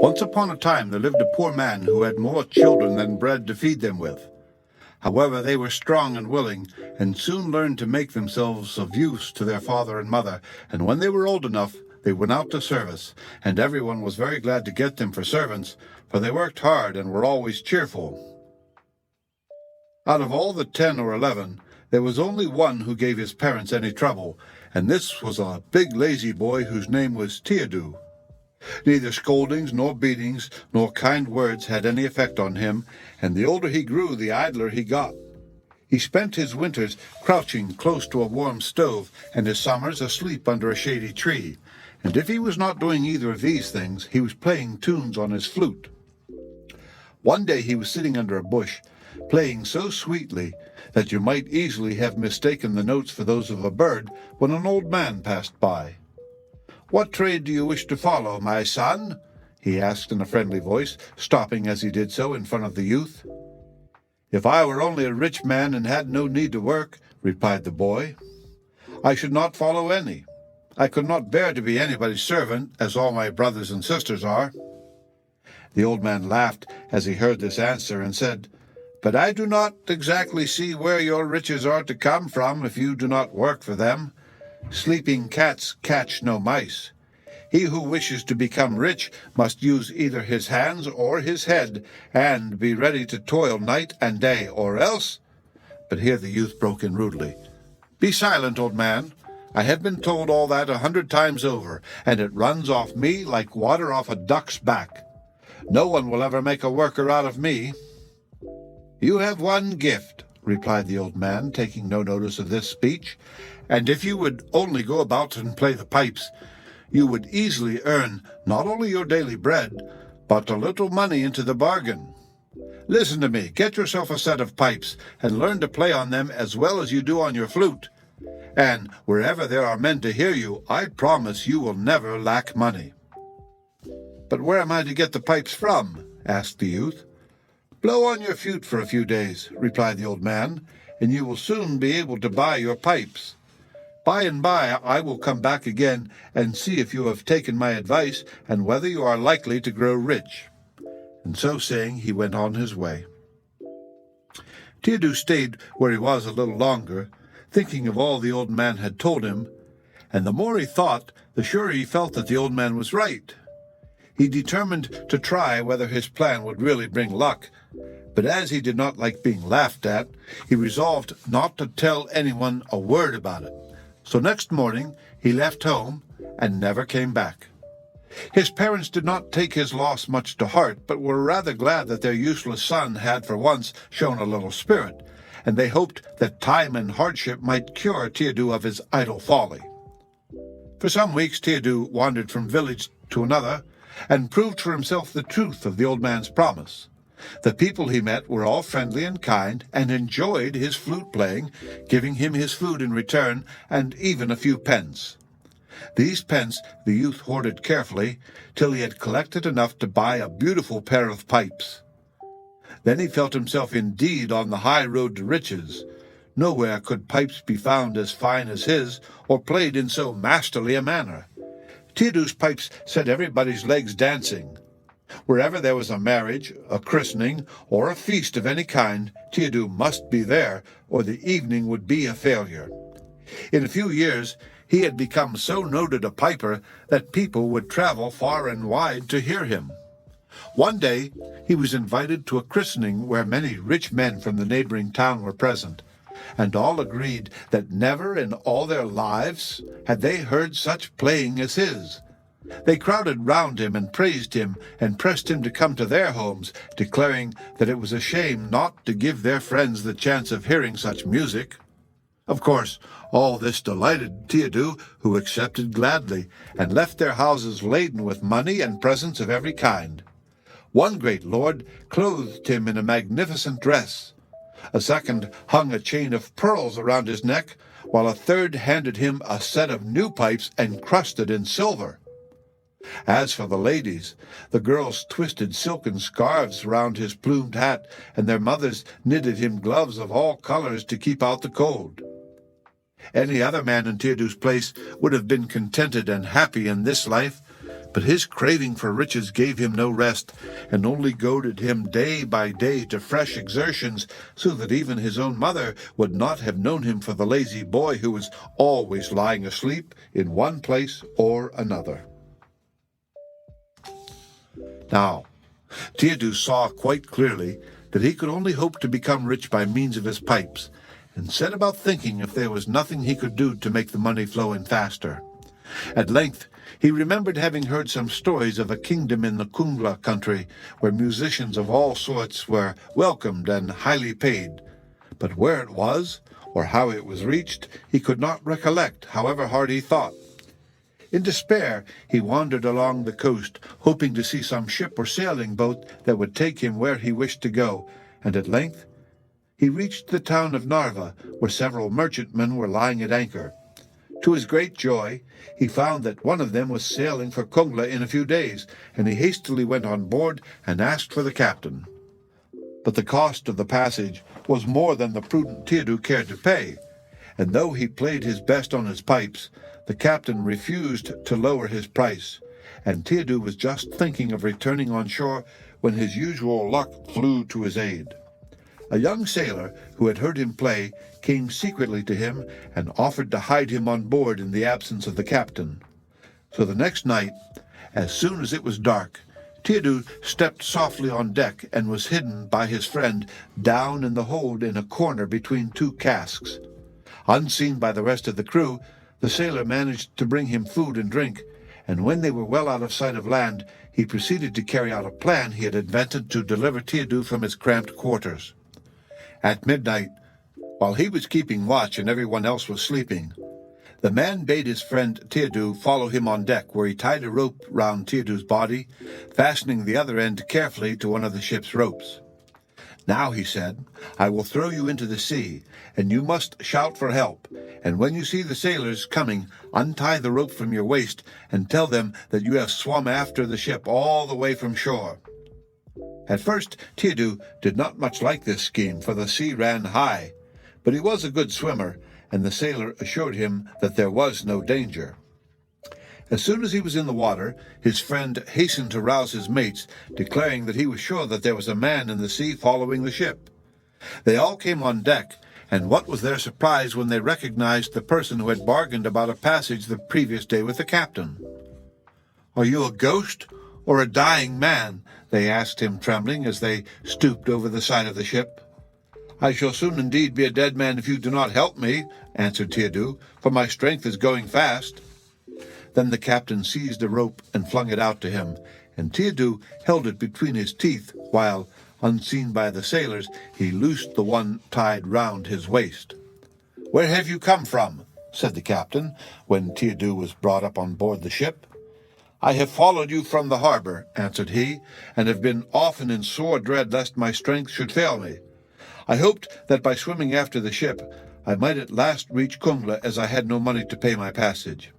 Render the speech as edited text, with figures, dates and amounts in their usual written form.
Once upon a time there lived a poor man who had more children than bread to feed them with. However, they were strong and willing, and soon learned to make themselves of use to their father and mother, and when they were old enough, they went out to service, and everyone was very glad to get them for servants, for they worked hard and were always cheerful. Out of all the 10 or 11, there was only one who gave his parents any trouble, and this was a big lazy boy whose name was Tiidu. Neither scoldings nor beatings nor kind words had any effect on him, and the older he grew, the idler he got. He spent his winters crouching close to a warm stove, and his summers asleep under a shady tree. And if he was not doing either of these things, he was playing tunes on his flute. One day he was sitting under a bush, playing so sweetly that you might easily have mistaken the notes for those of a bird, when an old man passed by. "What trade do you wish to follow, my son?" he asked in a friendly voice, stopping as he did so in front of the youth. "If I were only a rich man and had no need to work," replied the boy, "I should not follow any. I could not bear to be anybody's servant, as all my brothers and sisters are." The old man laughed as he heard this answer and said, "But I do not exactly see where your riches are to come from if you do not work for them. Sleeping cats catch no mice. He who wishes to become rich must use either his hands or his head, and be ready to toil night and day, or else—" But here the youth broke in rudely. "Be silent, old man. I have been told all that 100 times over, and it runs off me like water off a duck's back. No one will ever make a worker out of me." "You have one gift," replied the old man, taking no notice of this speech, "and if you would only go about and play the pipes, you would easily earn not only your daily bread, but a little money into the bargain. Listen to me, get yourself a set of pipes, and learn to play on them as well as you do on your flute. And wherever there are men to hear you, I promise you will never lack money." "But where am I to get the pipes from?" asked the youth. "Blow on your flute for a few days," replied the old man, "and you will soon be able to buy your pipes. By and by I will come back again and see if you have taken my advice and whether you are likely to grow rich." And so saying, he went on his way. Tiidu stayed where he was a little longer, thinking of all the old man had told him, and the more he thought, the surer he felt that the old man was right. He determined to try whether his plan would really bring luck, but as he did not like being laughed at, he resolved not to tell anyone a word about it. So next morning he left home and never came back. His parents did not take his loss much to heart, but were rather glad that their useless son had for once shown a little spirit, and they hoped that time and hardship might cure Tiidu of his idle folly. For some weeks Tiidu wandered from village to another, and proved for himself the truth of the old man's promise. The people he met were all friendly and kind, and enjoyed his flute playing, giving him his food in return, and even a few pence. These pence the youth hoarded carefully, till he had collected enough to buy a beautiful pair of pipes. Then he felt himself indeed on the high road to riches. Nowhere could pipes be found as fine as his, or played in so masterly a manner. Tiidu's pipes set everybody's legs dancing. Wherever there was a marriage, a christening, or a feast of any kind, Tiidu must be there, or the evening would be a failure. In a few years he had become so noted a piper that people would travel far and wide to hear him. One day he was invited to a christening where many rich men from the neighboring town were present, and all agreed that never in all their lives had they heard such playing as his. They crowded round him and praised him and pressed him to come to their homes, declaring that it was a shame not to give their friends the chance of hearing such music. Of course, all this delighted Tiidu, who accepted gladly, and left their houses laden with money and presents of every kind. One great lord clothed him in a magnificent dress. A second hung a chain of pearls around his neck, while a third handed him a set of new pipes encrusted in silver. As for the ladies, the girls twisted silken scarves round his plumed hat, and their mothers knitted him gloves of all colors to keep out the cold. Any other man in Tiidu's place would have been contented and happy in this life, But his craving for riches gave him no rest, and only goaded him day by day to fresh exertions, so that even his own mother would not have known him for the lazy boy who was always lying asleep in one place or another. Now, Tiidu saw quite clearly that he could only hope to become rich by means of his pipes, and set about thinking if there was nothing he could do to make the money flow in faster. At length, he remembered having heard some stories of a kingdom in the Kungla country where musicians of all sorts were welcomed and highly paid. But where it was, or how it was reached, he could not recollect, however hard he thought. In despair, he wandered along the coast, hoping to see some ship or sailing boat that would take him where he wished to go, and at length he reached the town of Narva, where several merchantmen were lying at anchor. To his great joy, he found that one of them was sailing for Kungla in a few days, and he hastily went on board and asked for the captain. But the cost of the passage was more than the prudent Tiidu cared to pay, and though he played his best on his pipes, the captain refused to lower his price, and Tiidu was just thinking of returning on shore when his usual luck flew to his aid. A young sailor who had heard him play came secretly to him and offered to hide him on board in the absence of the captain. So the next night, as soon as it was dark, Tiidu stepped softly on deck and was hidden by his friend down in the hold in a corner between two casks. Unseen by the rest of the crew, the sailor managed to bring him food and drink, and when they were well out of sight of land, he proceeded to carry out a plan he had invented to deliver Tiidu from his cramped quarters. At midnight, while he was keeping watch and everyone else was sleeping, the man bade his friend Tiidu follow him on deck, where he tied a rope round Tiidu's body, fastening the other end carefully to one of the ship's ropes. "Now," he said, "I will throw you into the sea, and you must shout for help, and when you see the sailors coming, untie the rope from your waist and tell them that you have swum after the ship all the way from shore." At first, Tiidu did not much like this scheme, for the sea ran high, but he was a good swimmer, and the sailor assured him that there was no danger. As soon as he was in the water, his friend hastened to rouse his mates, declaring that he was sure that there was a man in the sea following the ship. They all came on deck, and what was their surprise when they recognized the person who had bargained about a passage the previous day with the captain. "Are you a ghost or a dying man?" they asked him, trembling, as they stooped over the side of the ship. "I shall soon indeed be a dead man if you do not help me," answered Tiidu, "for my strength is going fast." Then the captain seized a rope and flung it out to him, and Tiidu held it between his teeth while, unseen by the sailors, he loosed the one tied round his waist. "Where have you come from?" said the captain, when Tiidu was brought up on board the ship. "I have followed you from the harbor," answered he, "and have been often in sore dread lest my strength should fail me. I hoped that by swimming after the ship I might at last reach Kungla, as I had no money to pay my passage."